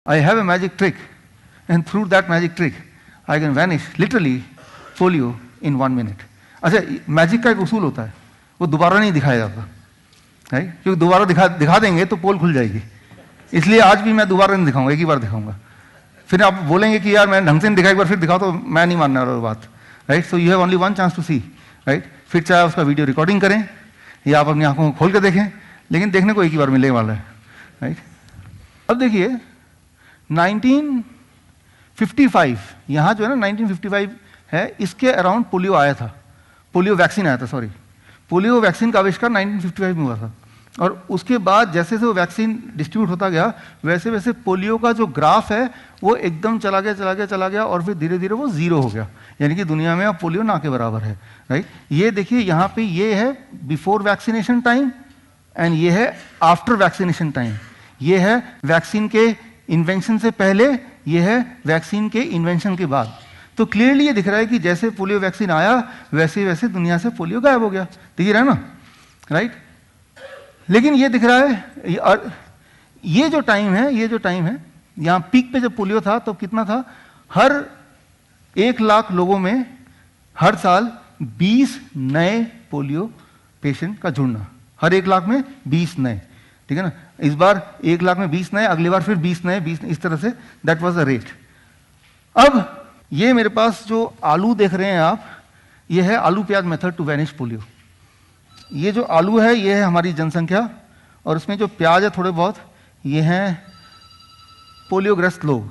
I have a magic trick, and through that magic trick, I can vanish literally polio in 1 minute. अच्छा, magic का एक उसूल होता है, वो दोबारा नहीं दिखाया जाता, राइट? क्योंकि दोबारा दिखा देंगे तो पोल खुल जाएगी, इसलिए आज भी मैं दोबारा नहीं दिखाऊंगा, एक ही बार दिखाऊंगा। फिर आप बोलेंगे कि यार मैं ढंग से नहीं दिखा, एक बार फिर दिखाओ, तो मैं नहीं मानने वाला बात, right? So you have only one chance to see, right? फिर चाहे उसका वीडियो रिकॉर्डिंग करें या आप अपनी आंखों को खोल कर देखें, लेकिन देखने को एक ही बार मिलने वाला है, राइट? अब देखिए 1955, यहाँ जो है ना 1955 है, इसके अराउंड पोलियो आया था, पोलियो वैक्सीन आया था, सॉरी, पोलियो वैक्सीन का आविष्कार 1955 में हुआ था। और उसके बाद जैसे जैसे वो वैक्सीन डिस्ट्रीब्यूट होता गया, वैसे वैसे पोलियो का जो ग्राफ है वो एकदम चला गया और फिर धीरे धीरे वो जीरो हो गया, यानी कि दुनिया में अब पोलियो ना के बराबर है, राइट? ये देखिए यहाँ पे ये है बिफोर वैक्सीनेशन टाइम एंड ये है आफ्टर वैक्सीनेशन टाइम। ये है वैक्सीन के इन्वेंशन से पहले, ये है वैक्सीन के इन्वेंशन के बाद। तो क्लियरली ये दिख रहा है कि जैसे पोलियो वैक्सीन आया वैसे वैसे दुनिया से पोलियो गायब हो गया, दिख रहा है ना, राइट? लेकिन ये दिख रहा है, ये जो टाइम है यहाँ पीक पे जब पोलियो था तो कितना था, हर 1 लाख लोगों में हर साल 20 नए पोलियो पेशेंट का जुड़ना, हर 1 लाख में 20 नए, ठीक है ना? इस बार 1 लाख में 20 नए, अगली बार फिर 20 नए, इस तरह say that was the rate. अब ये मेरे पास जो आलू देख रहे हैं आप, ये है आलू प्याज मेथड टू वैनिश पोलियो। ये जो आलू है ये है हमारी जनसंख्या, और इसमें जो प्याज है थोड़े बहुत, ये हैं पोलियोग्रस्त लोग।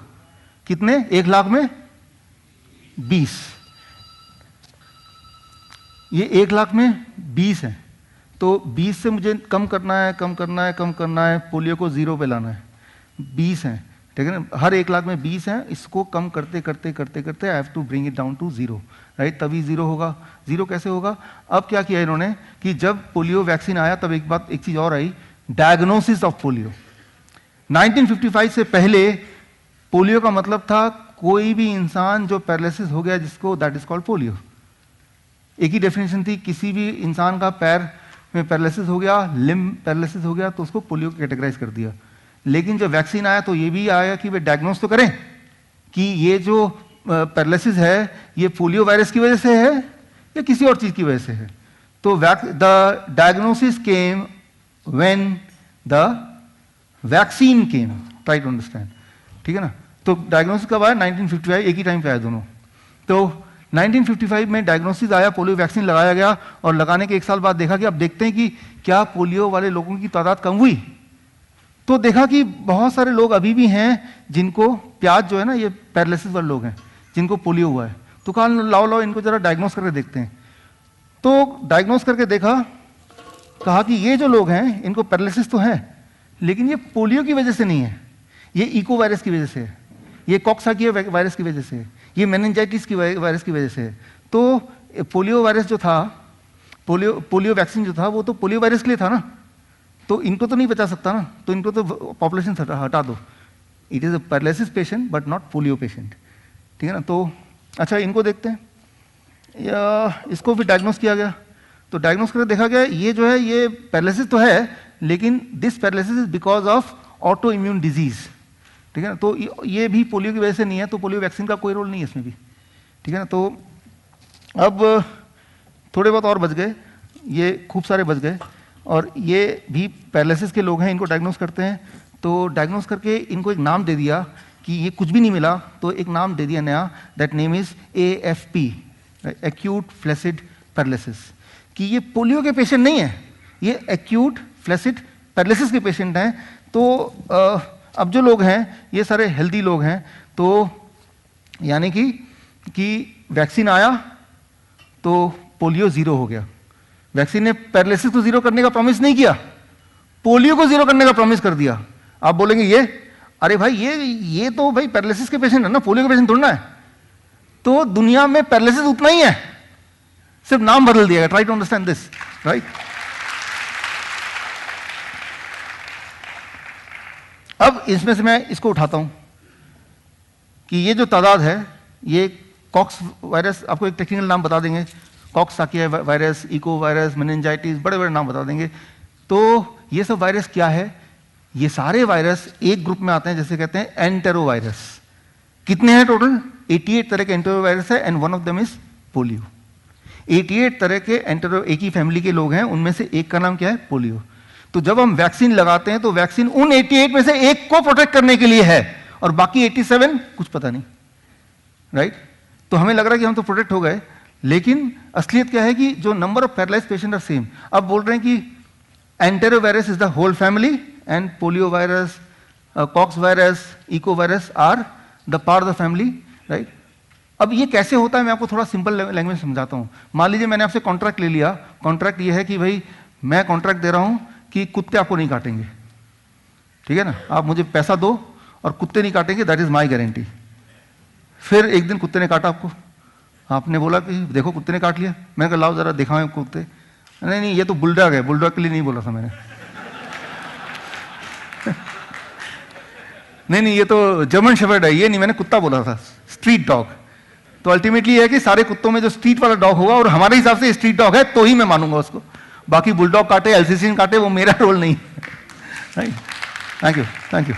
कितने? 1 लाख में 20। ये 1 लाख में 20 है, तो 20 से मुझे कम करना है, पोलियो को 0 पे लाना है। 20 है, ठीक है ना? हर 1 लाख में 20 है, इसको कम करते I have to bring it down to 0, right? तभी 0 होगा। 0 कैसे होगा? अब क्या किया इन्होंने कि जब पोलियो वैक्सीन आया तब एक चीज और आई, डायग्नोसिस ऑफ पोलियो। 1955 से पहले पोलियो का मतलब था कोई भी इंसान जो पैरालिसिस हो गया जिसको, दैट इज कॉल्ड पोलियो। एक ही डेफिनेशन थी, किसी भी इंसान का पैर में पैरालिसिस हो गया, लिम्ब पैरालिसिस हो गया, तो उसको पोलियो कैटेगराइज कर दिया। लेकिन जब वैक्सीन आया तो ये भी आया कि वे डायग्नोस तो करें कि ये जो पैरालिसिस है ये पोलियो वायरस की वजह से है या किसी और चीज की वजह से है। तो the diagnosis came when the vaccine came, try to understand, ठीक है ना? तो डायग्नोसिस कब आया? 1955, एक ही टाइम पे आया दोनों। तो 1955 में डायग्नोसिस आया, पोलियो वैक्सीन लगाया गया, और लगाने के 1 साल बाद देखा कि अब देखते हैं कि क्या पोलियो वाले लोगों की तादाद कम हुई। तो देखा कि बहुत सारे लोग अभी भी हैं जिनको, प्याज जो है ना, ये पैरालिसिस वाले लोग हैं जिनको पोलियो हुआ है। तो कहा लाओ इनको जरा डायग्नोस करके देखते हैं। तो डायग्नोस करके देखा, कहा कि ये जो लोग हैं इनको पैरालिसिस तो है, लेकिन ये पोलियो की वजह से नहीं है, ये इको वायरस की वजह से है, ये कॉक्साकिया वायरस की वजह से है, ये मेनिंजाइटिस की वायरस की वजह से है। तो पोलियो वायरस जो था, पोलियो वैक्सीन जो था वो तो पोलियो वायरस के लिए था ना, तो इनको तो नहीं बचा सकता ना, तो इनको तो पॉपुलेशन हटा दो। It is a paralysis patient but not polio patient, ठीक है ना? तो अच्छा, इनको देखते हैं, या इसको फिर डायग्नोस किया गया। तो डायग्नोस करके देखा गया ये जो है ये पैरालिसिस तो है, लेकिन this paralysis is because of auto immune disease, ठीक है ना? तो ये भी पोलियो की वजह से नहीं है, तो पोलियो वैक्सीन का कोई रोल नहीं है इसमें भी, ठीक है ना? तो अब थोड़े बहुत और बच गए, ये खूब सारे बच गए, और ये भी पैरालिसिस के लोग हैं, इनको डायग्नोस करते हैं। तो डायग्नोस करके इनको एक नाम दे दिया कि ये कुछ भी नहीं मिला, तो एक नाम दे दिया नया, that name is AFP, acute flaccid paralysis, कि ये पोलियो के पेशेंट नहीं है, ये एक्यूट फ्लैसिड पैरालिसिस के पेशेंट हैं। तो अब जो लोग हैं ये सारे हेल्दी लोग हैं, तो यानी कि वैक्सीन आया तो पोलियो 0 हो गया। वैक्सीन ने पैरालिसिस को 0 करने का प्रॉमिस नहीं किया, पोलियो को 0 करने का प्रॉमिस कर दिया। आप बोलेंगे ये, अरे भाई ये तो भाई पैरालिसिस के पेशेंट है ना, पोलियो के पेशेंट थोड़ा है। तो दुनिया में पैरालिसिस उतना ही है, सिर्फ नाम बदल दिया। Try to understand this, right? अब इसमें से मैं इसको उठाता हूं कि ये जो तादाद है, ये कॉक्स वायरस, आपको एक टेक्निकल नाम बता देंगे, कॉक्साकिया वायरस, इको वायरस, मेनिंजाइटिस, बड़े बड़े नाम बता देंगे। तो ये सब वायरस क्या है? ये सारे वायरस एक ग्रुप में आते हैं, जैसे कहते हैं एंटेरोवायरस। कितने हैं टोटल? 88 तरह के एंटेरोवायरस है and one of them is polio. 88 तरह के एंटेरो, एक ही फैमिली के लोग हैं, उनमें से एक का नाम क्या है? पोलियो। तो जब हम वैक्सीन लगाते हैं तो वैक्सीन उन 88 में से एक को प्रोटेक्ट करने के लिए है और बाकी 87 कुछ पता नहीं, राइट? तो हमें लग रहा है कि हम तो प्रोटेक्ट हो गए, लेकिन असलियत क्या है कि जो number of paralysed patient are same. अब बोल रहे हैं कि enterovirus is the whole family and polio virus, cox virus, echo virus are the part of the family, right? अब ये कैसे होता है मैं आपको थोड़ा सिंपल लैंग्वेज समझाता हूं। मान लीजिए मैंने आपसे कॉन्ट्रैक्ट ले लिया। कॉन्ट्रैक्ट ये है कि भाई मैं कॉन्ट्रैक्ट दे रहा हूं कि कुत्ते आपको नहीं काटेंगे, ठीक है ना? आप मुझे पैसा दो और कुत्ते नहीं काटेंगे, दैट इज माई गारंटी। फिर एक दिन कुत्ते ने काटा आपको, आपने बोला कि देखो कुत्ते ने काट लिया। मैंने कहा लाओ जरा दिखाओ कुत्ते। नहीं नहीं, ये तो बुलडॉग है, बुलडॉग के लिए नहीं बोला था मैंने। नहीं नहीं, ये तो जर्मन शेफर्ड है, ये नहीं, मैंने कुत्ता बोला था, स्ट्रीट डॉग। तो अल्टीमेटली है कि सारे कुत्तों में जो स्ट्रीट वाला डॉग होगा और हमारे हिसाब से स्ट्रीट डॉग है तो ही मैं मानूंगा उसको। बाकी बुलडॉग काटे, एल्सेसियन काटे, वो मेरा रोल नहीं है। Thank you, thank you.